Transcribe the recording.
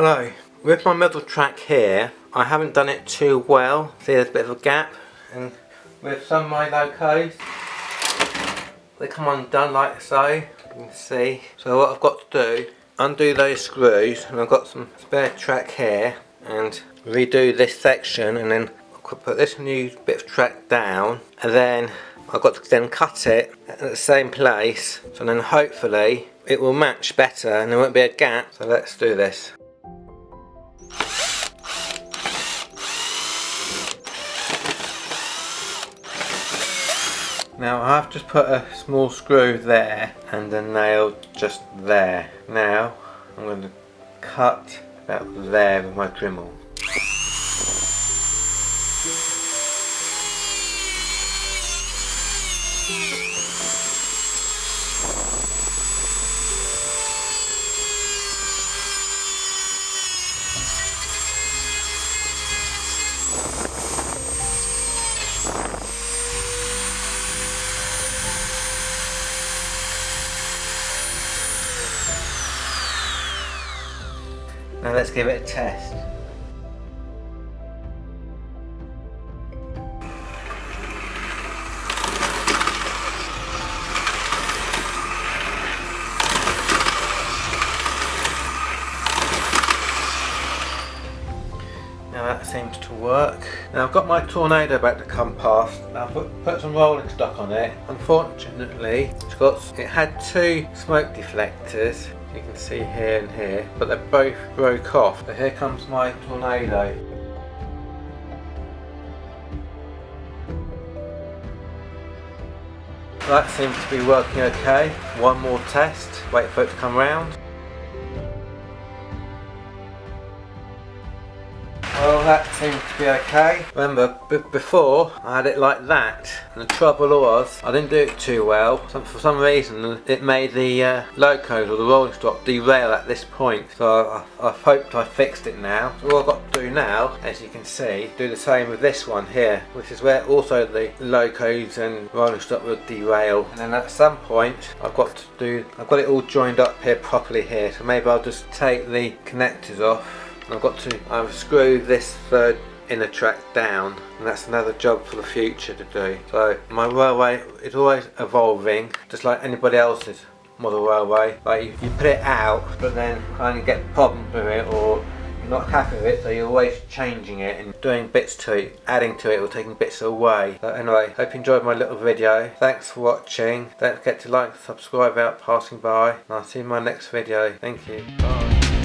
Hello. With my middle track here, I haven't done it too well. See, there's a bit of a gap, and with some of my Locos, they come undone like so. You can see. So what I've got to do, undo those screws, and I've got some spare track here, and redo this section, and then I'll put this new bit of track down, and then I've got to then cut it at the same place, so then hopefully it will match better and there won't be a gap. So let's do this. Now I've just put a small screw there and a nail just there. Now I'm going to cut about there with my Dremel. Now let's give it a test. Now that seems to work. Now I've got my tornado about to come past. Now I've put some rolling stock on it. Unfortunately, it had two smoke deflectors. You can see here and here, but they both broke off. So here comes my tornado. That seems to be working okay. One more test, wait for it to come round. Well, that seems to be okay. Remember, before I had it like that, and the trouble was I didn't do it too well. For some reason it made the Locos or the rolling stock derail at this point. So I've hoped I fixed it now. So all I've got to do now, as you can see, do the same with this one here, which is where also the Locos and rolling stock will derail. And then at some point I've got it all joined up here properly here. So maybe I'll just take the connectors off. I've got to screw this third inner track down, and that's another job for the future to do. So my railway is always evolving, just like anybody else's model railway. Like you put it out, but then kind of get problems with it, or you're not happy with it, so you're always changing it and doing bits to it, adding to it, or taking bits away. So anyway, hope you enjoyed my little video. Thanks for watching. Don't forget to like and subscribe out passing by, and I'll see you in my next video. Thank you. Bye.